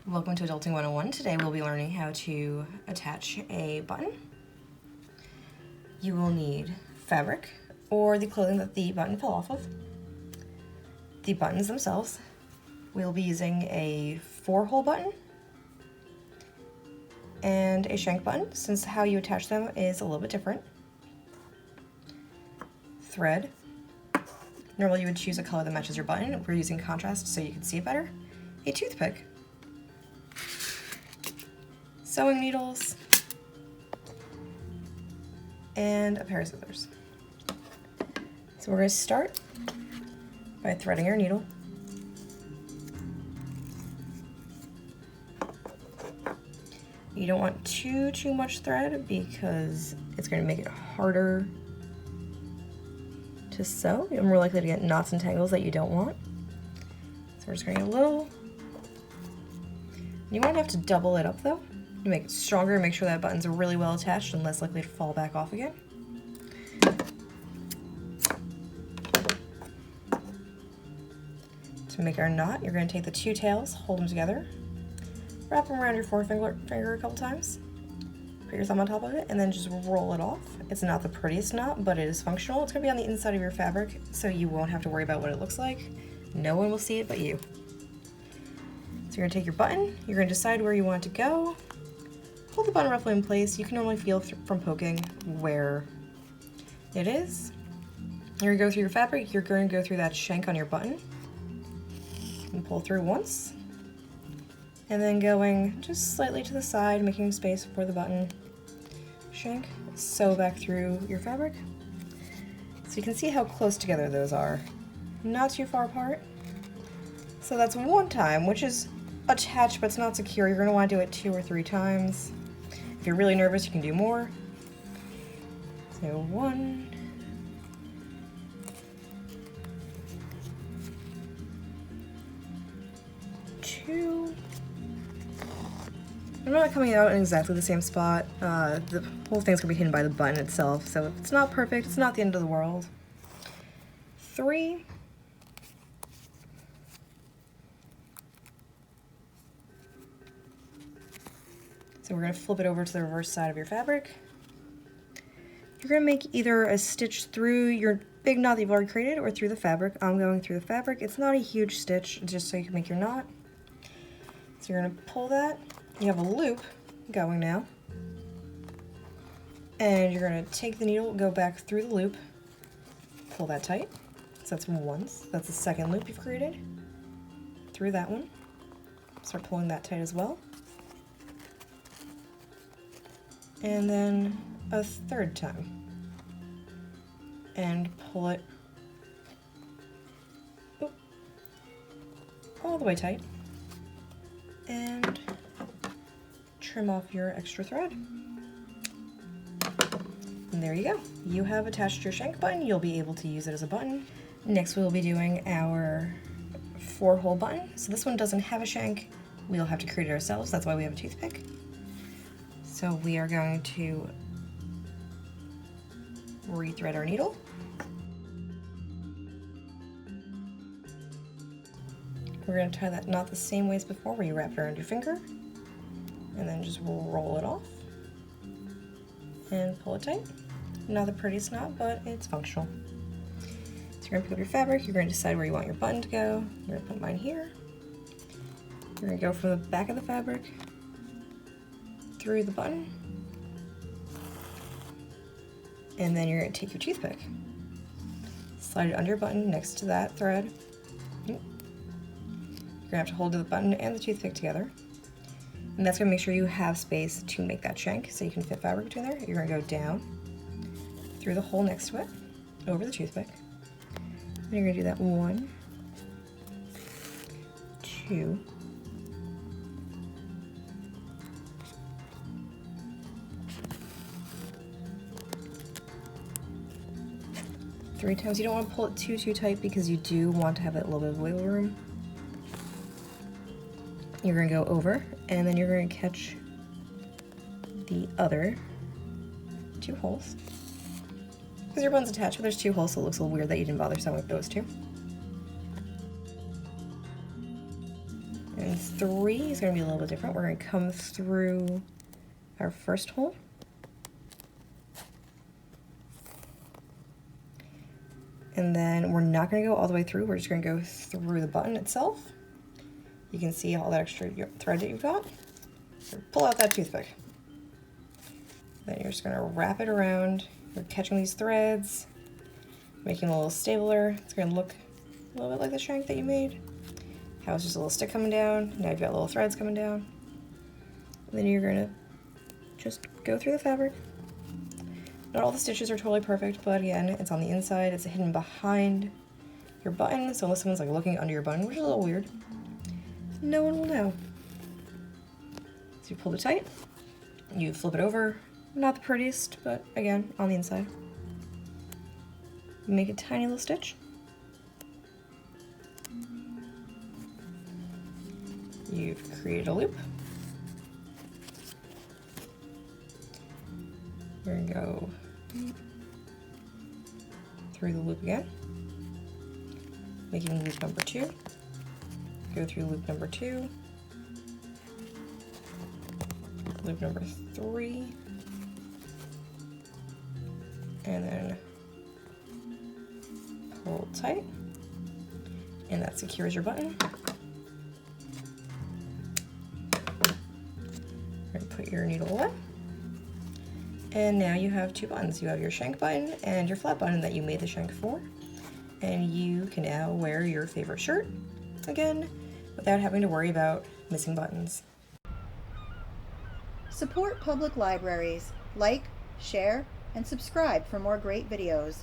Welcome to Adulting 101. Today we'll be learning how to attach a button. You will need fabric or the clothing that the button fell off of. The buttons themselves. We'll be using a 4-hole button and a shank button, since how you attach them is a little bit different. Thread. Normally you would choose a color that matches your button. We're using contrast so you can see it better. A toothpick. Sewing needles, and a pair of scissors. So we're going to start by threading our needle. You don't want too much thread because it's going to make it harder to sew. You're more likely to get knots and tangles that you don't want. So we're just going to get a little. You won't have to double it up though. You make it stronger and make sure that buttons are really well attached and less likely to fall back off again. To make our knot, you're going to take the two tails, hold them together, wrap them around your forefinger a couple times, put your thumb on top of it, and then just roll it off. It's not the prettiest knot, but it is functional. It's going to be on the inside of your fabric, so you won't have to worry about what it looks like. No one will see it but you. So you're going to take your button, you're going to decide where you want it to go. Hold the button roughly in place. You can normally feel from poking where it is. You're going to go through your fabric, you're going to go through that shank on your button and pull through once. And then going just slightly to the side, making space for the button shank. Sew back through your fabric. So you can see how close together those are. Not too far apart. So that's one time, which is attached but it's not secure. You're going to want to do it 2 or 3 times. If you're really nervous, you can do more. So 1, 2. I'm not coming out in exactly the same spot. The whole thing's going to be hidden by the button itself, so if it's not perfect, it's not the end of the world. 3. So we're going to flip it over to the reverse side of your fabric. You're going to make either a stitch through your big knot that you've already created or through the fabric. I'm going through the fabric. It's not a huge stitch, just so you can make your knot. So you're going to pull that. You have a loop going now. And you're going to take the needle, go back through the loop, pull that tight. So that's once. That's the second loop you've created. Through that one. Start pulling that tight as well. And then a third time, and pull it all the way tight, and trim off your extra thread. And there you go. You have attached your shank button. You'll be able to use it as a button. Next we'll be doing our 4-hole button. So this one doesn't have a shank. We'll have to create it ourselves. That's why we have a toothpick. So we are going to rethread our needle. We're going to tie that knot the same way as before, where you wrap it around your finger and then just roll it off and pull it tight. Not the prettiest knot, but it's functional. So you're going to pick up your fabric, you're going to decide where you want your button to go. I'm going to put mine here. You're going to go from the back of the fabric through the button, and then you're going to take your toothpick, slide it under your button next to that thread. You're going to have to hold the button and the toothpick together, and that's going to make sure you have space to make that shank so you can fit fabric between there. You're going to go down through the hole next to it, over the toothpick, and you're going to do that 1, 2, 3 times. You don't want to pull it too tight because you do want to have that little bit of wiggle room. You're going to go over, and then you're going to catch the other 2 holes. Because your button's attached, but there's 2 holes, so it looks a little weird that you didn't bother sewing with those 2. And Button 3 is going to be a little bit different. We're going to come through our first hole. And then we're not going to go all the way through, we're just going to go through the button itself. You can see all that extra thread that you've got. So pull out that toothpick. Then you're just going to wrap it around. You're catching these threads, making a little stabler. It's going to look a little bit like the shank that you made. How it's just a little stick coming down. Now you've got little threads coming down. And then you're going to just go through the fabric. Not all the stitches are totally perfect, but again, it's on the inside, it's hidden behind your button, so unless someone's like looking under your button, which is a little weird, no one will know. So you pull it tight, you flip it over, not the prettiest, but again, on the inside. Make a tiny little stitch. You've created a loop. We're going to go through the loop again, making loop number 2, go through loop number 2, loop number 3, and then pull tight, and that secures your button. We're going to put your needle away. And now you have 2 buttons. You have your shank button and your flat button that you made the shank for. And you can now wear your favorite shirt, again, without having to worry about missing buttons. Support public libraries. Like, share, and subscribe for more great videos.